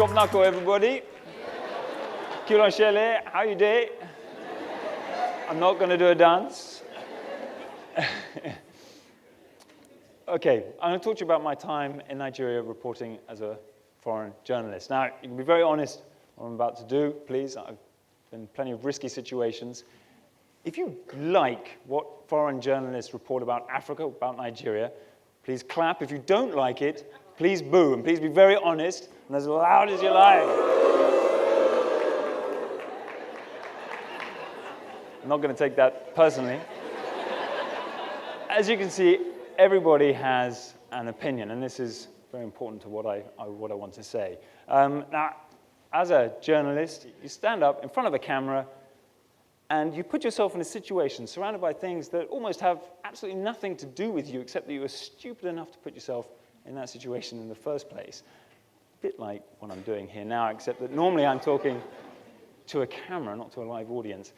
Top knuckle, everybody. Kilon Shele, how you day? I'm not going to do a dance. Okay, I'm going to talk to you about my time in Nigeria reporting as a foreign journalist. Now, you can be very honest what I'm about to do, please. I've been in plenty of risky situations. If you like what foreign journalists report about Africa, about Nigeria, please clap. If you don't like it, please boo. And please be very honest and as loud as you like. I'm not going to take that personally. As you can see, everybody has an opinion, and this is very important to what I want to say. Now, as a journalist, you stand up in front of a camera and you put yourself in a situation surrounded by things that almost have absolutely nothing to do with you except that you were stupid enough to put yourself in that situation in the first place. A bit like what I'm doing here now, except that normally I'm talking to a camera, not to a live audience.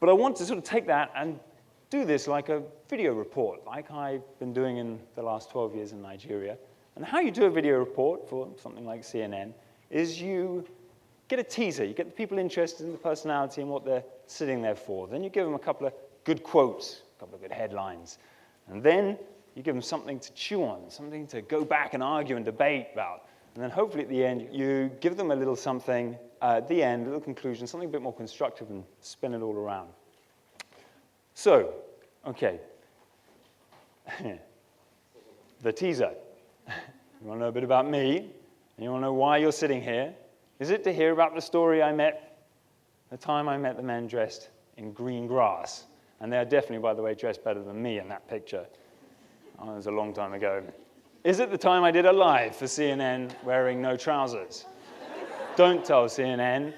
But I want to sort of take that and do this like a video report, like I've been doing in the last 12 years in Nigeria. And how you do a video report for something like CNN is you get a teaser. You get the people interested in the personality and what they're sitting there for. Then you give them a couple of good quotes, a couple of good headlines. And then you give them something to chew on, something to go back and argue and debate about. And then hopefully at the end, you give them a little something at the end, a little conclusion, something a bit more constructive, and spin it all around. So, okay. The teaser. You want to know a bit about me, and you want to know why you're sitting here. Is it to hear about the story the time I met the men dressed in green grass? And they're definitely, by the way, dressed better than me in that picture. Oh, it was a long time ago. Is it the time I did a live for CNN wearing no trousers? Don't tell CNN.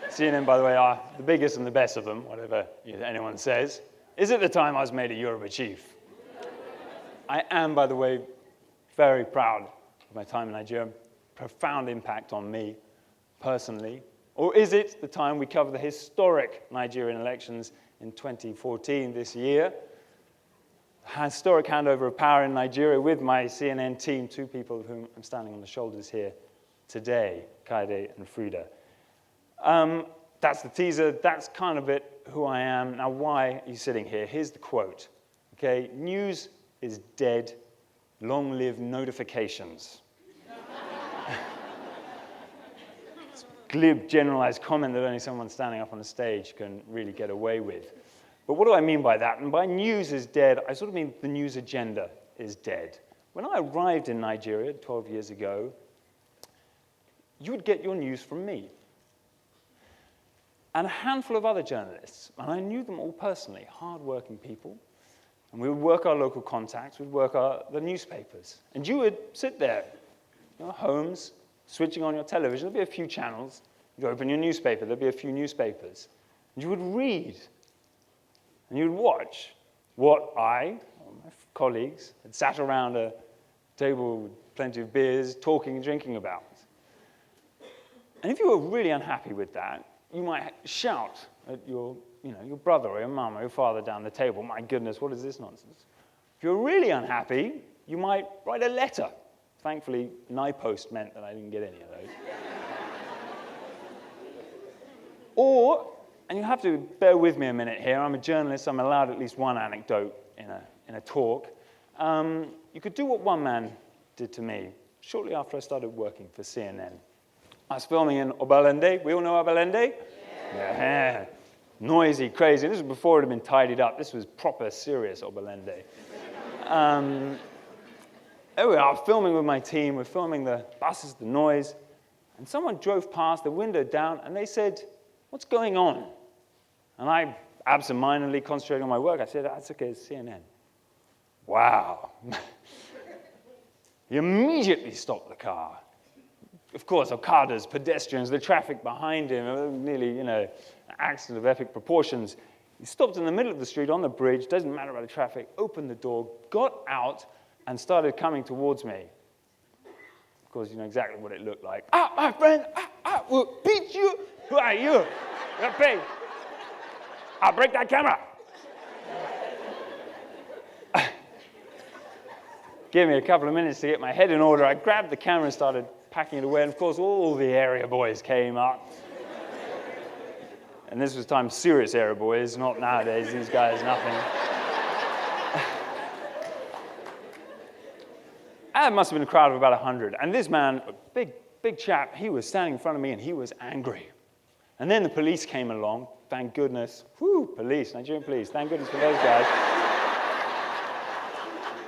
CNN, by the way, are the biggest and the best of them, whatever anyone says. Is it the time I was made a Yoruba Chief? I am, by the way, very proud of my time in Nigeria. Profound impact on me personally. Or is it the time we cover the historic Nigerian elections in 2014 this year? Historic handover of power in Nigeria with my CNN team, two people of whom I'm standing on the shoulders here today, Kaide and Frida. That's the teaser. That's kind of it, who I am. Now, why are you sitting here? Here's the quote. Okay, news is dead. Long live notifications. It's a glib, generalized comment that only someone standing up on a stage can really get away with. But what do I mean by that? And by news is dead, I sort of mean the news agenda is dead. When I arrived in Nigeria 12 years ago, you would get your news from me and a handful of other journalists. And I knew them all personally, hard-working people. And we would work our local contacts, we'd work the newspapers. And you would sit there in your homes, switching on your television. There'd be a few channels. You'd open your newspaper, there'd be a few newspapers. And you would read. And you'd watch what I, or my colleagues, had sat around a table with plenty of beers, talking and drinking about. And if you were really unhappy with that, you might shout at your brother or your mum or your father down the table, "My goodness, what is this nonsense?" If you're really unhappy, you might write a letter. Thankfully, NIPost meant that I didn't get any of those. Or, and you have to bear with me a minute here, I'm a journalist, I'm allowed at least one anecdote in a talk. You could do what one man did to me shortly after I started working for CNN. I was filming in Obalende. We all know Obalende? Yeah. Noisy, crazy. This was before it had been tidied up. This was proper, serious Obalende. There we are, filming with my team. We're filming the buses, the noise. And someone drove past, the window down, and they said, "What's going on?" And I absentmindedly concentrated on my work. I said, "That's okay, it's CNN." Wow. He immediately stopped the car. Of course, Okadas, pedestrians, the traffic behind him, nearly, an accident of epic proportions. He stopped in the middle of the street on the bridge, doesn't matter about the traffic, opened the door, got out, and started coming towards me. Of course, you know exactly what it looked like. "Ah, my friend, I will beat you. Who are you? You're paid. I'll break that camera." gave me a couple of minutes to get my head in order. I grabbed the camera and started packing it away, and of course, all the area boys came up. And this was time serious area boys, not nowadays. These guys, nothing. That must have been a crowd of about 100. And this man, a big chap, he was standing in front of me, and he was angry. And then the police came along, thank goodness. Whew, police, Nigerian police, thank goodness for those guys.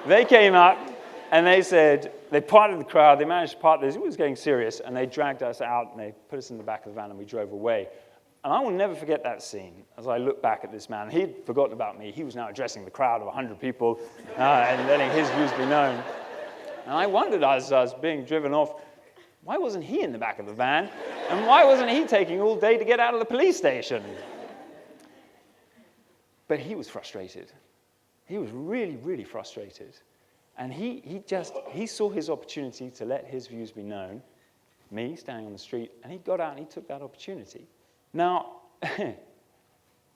They came up, and they said, they parted the crowd, they managed to part this, it was getting serious, and they dragged us out, and they put us in the back of the van, and we drove away. And I will never forget that scene, as I look back at this man. He'd forgotten about me. He was now addressing the crowd of 100 people, and letting his views be known. And I wondered, as I was being driven off, why wasn't he in the back of the van? And why wasn't he taking all day to get out of the police station? But he was frustrated. He was really, really frustrated. And he saw his opportunity to let his views be known, me standing on the street, and he got out and he took that opportunity. Now,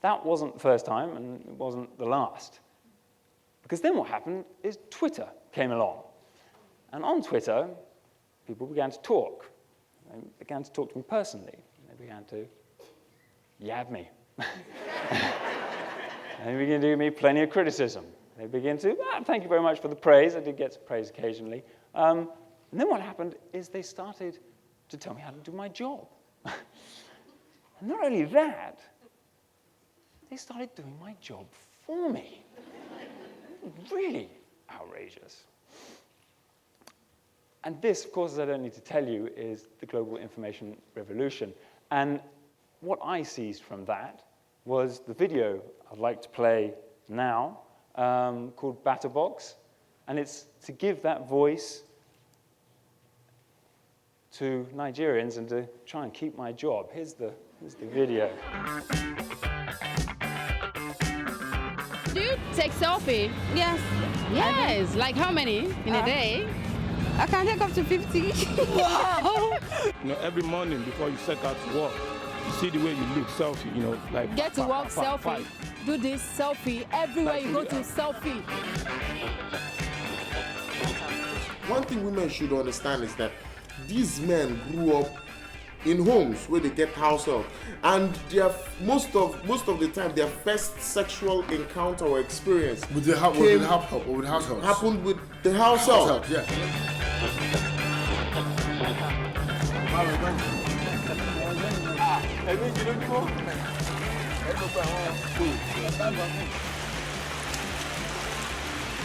that wasn't the first time, and it wasn't the last. Because then what happened is Twitter came along. And on Twitter, people began to talk. They began to talk to me personally. They began to yab me. They began to give me plenty of criticism. They began to, thank you very much for the praise. I did get some praise occasionally. And then what happened is they started to tell me how to do my job. And not only that, they started doing my job for me. Really outrageous. And this, of course, as I don't need to tell you, is the global information revolution. And what I seized from that was the video I'd like to play now, called BattaBox. And it's to give that voice to Nigerians and to try and keep my job. Here's the video. Do you take selfie? Yes. Yes. Like how many in a day? I can take up to 50. Wow. Every morning before you set out to work, you see the way you look, selfie, like... Get to work, selfie. Do this, selfie. Everywhere you go to, selfie. One thing women should understand is that these men grew up in homes where they get house help, and most of the time their first sexual encounter or experience with the house help happened with the house help. Yeah.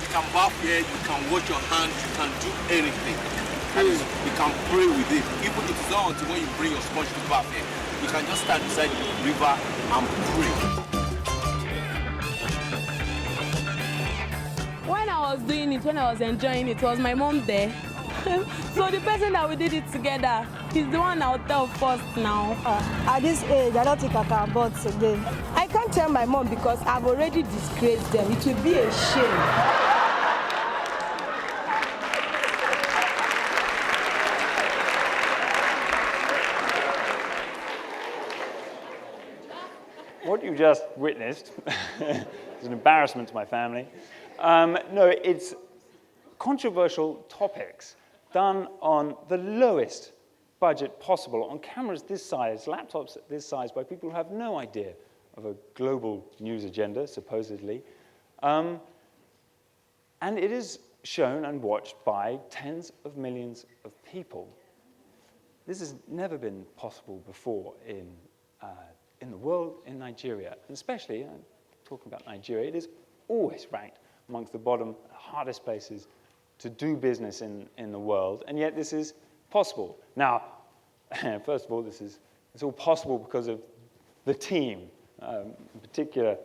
You can bath here, you can wash your hands, you can do anything. And you can pray with it. Even if it's not until when you bring your sponge to bath here, you can just stand beside the river and pray. When I was doing it, when I was enjoying it, was my mom there. So the person that we did it together, he's the one I'll tell first now. At this age, I don't think I can abort again. I can't tell my mom because I've already disgraced them. It will be a shame. What you just witnessed is an embarrassment to my family. No, it's controversial topics done on the lowest budget possible, on cameras this size, laptops this size, by people who have no idea of a global news agenda, supposedly. And it is shown and watched by tens of millions of people. This has never been possible before in the world, in Nigeria. And especially, talking about Nigeria, it is always ranked amongst the bottom, hardest places to do business in the world, and yet this is possible. Now, first of all, it's all possible because of the team, in particular,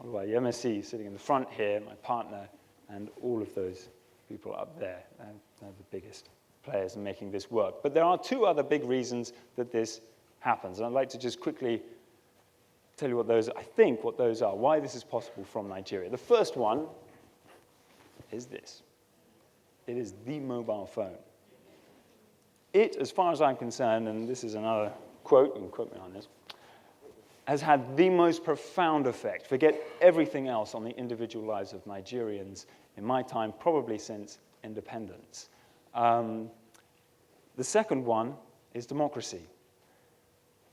the MSC sitting in the front here, my partner, and all of those people up there. They're the biggest players in making this work. But there are two other big reasons that this happens, and I'd like to just quickly tell you what those are, why this is possible from Nigeria. The first one is this. It is the mobile phone. It, as far as I'm concerned, and this is another quote, you can quote me on this, has had the most profound effect, forget everything else, on the individual lives of Nigerians in my time, probably since independence. The second one is democracy.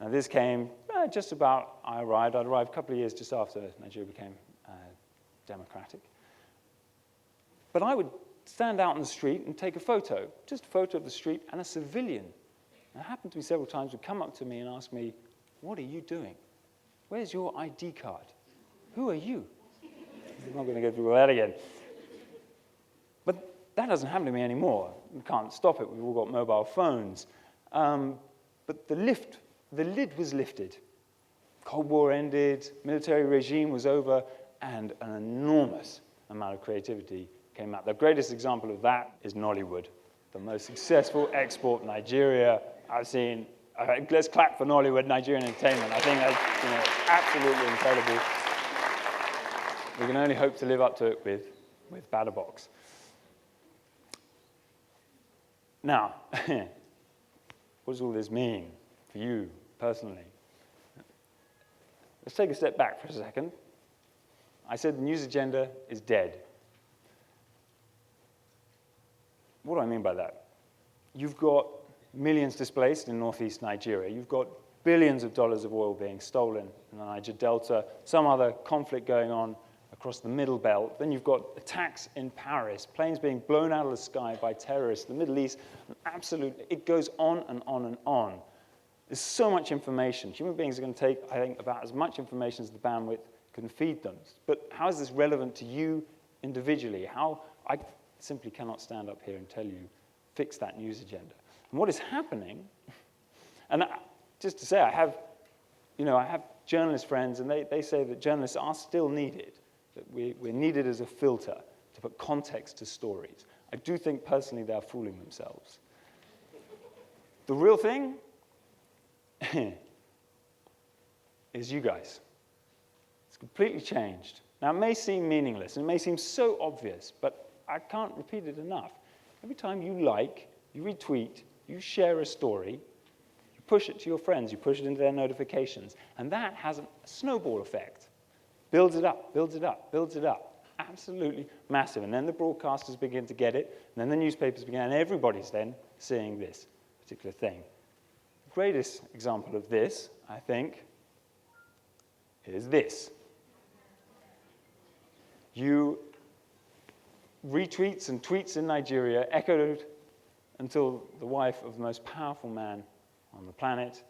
Now, this came just about I arrived. I'd arrived a couple of years just after Nigeria became democratic. But I would stand out on the street and take a photo, just a photo of the street, and a civilian. And it happened to me several times, would come up to me and ask me, "What are you doing? Where's your ID card? Who are you?" I'm not going to go through all that again. But that doesn't happen to me anymore. We can't stop it. We've all got mobile phones. But the lid was lifted. Cold War ended, military regime was over, and an enormous amount of creativity came out. The greatest example of that is Nollywood, the most successful export Nigeria I've seen. Let's clap for Nollywood, Nigerian entertainment. I think that's absolutely incredible. We can only hope to live up to it with BattaBox. Now, what does all this mean for you personally? Let's take a step back for a second. I said the news agenda is dead. What do I mean by that? You've got millions displaced in northeast Nigeria. You've got billions of dollars of oil being stolen in the Niger Delta, some other conflict going on across the Middle Belt. Then you've got attacks in Paris, planes being blown out of the sky by terrorists, the Middle East, it goes on and on and on. There's so much information. Human beings are going to take, I think, about as much information as the bandwidth can feed them. But how is this relevant to you individually? I simply cannot stand up here and tell you, fix that news agenda. And what is happening, and just to say, I have journalist friends, and they say that journalists are still needed, that we're needed as a filter to put context to stories. I do think, personally, they're fooling themselves. The real thing is you guys. It's completely changed. Now, it may seem meaningless, and it may seem so obvious, but I can't repeat it enough. Every time you like, you retweet, you share a story, you push it to your friends, you push it into their notifications, and that has a snowball effect. Builds it up, builds it up, builds it up. Absolutely massive. And then the broadcasters begin to get it, and then the newspapers begin, and everybody's then seeing this particular thing. The greatest example of this, I think, is this. Retweets and tweets in Nigeria echoed until the wife of the most powerful man on the planet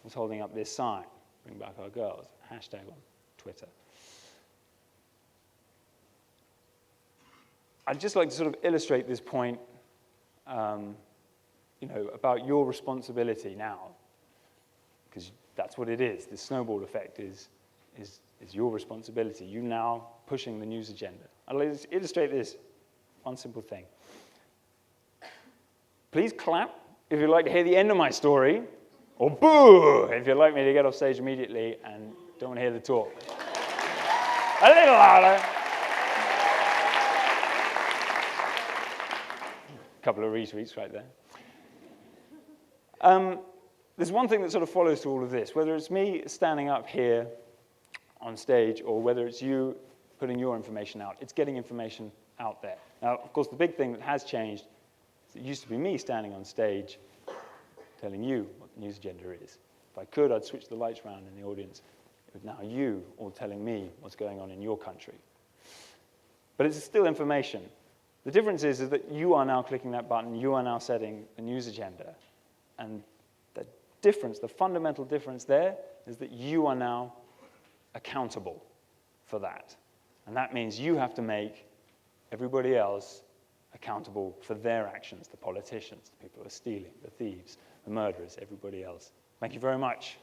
was holding up this sign, "Bring back our girls," hashtag on Twitter. I'd just like to sort of illustrate this point, about your responsibility now, because that's what it is. The snowball effect is your responsibility. You now pushing the news agenda. I'd like to illustrate this one simple thing. Please clap if you'd like to hear the end of my story, or boo if you'd like me to get off stage immediately and don't want to hear the talk. A little louder. A couple of retweets right there. There's one thing that sort of follows to all of this, whether it's me standing up here on stage or whether it's you putting your information out. It's getting information out there. Now, of course, the big thing that has changed is it used to be me standing on stage telling you what the news agenda is. If I could, I'd switch the lights around in the audience. It was now you all telling me what's going on in your country. But it's still information. The difference is that you are now clicking that button, you are now setting a news agenda. And the difference, the fundamental difference there is that you are now accountable for that. And that means you have to make everybody else accountable for their actions, the politicians, the people who are stealing, the thieves, the murderers, everybody else. Thank you very much.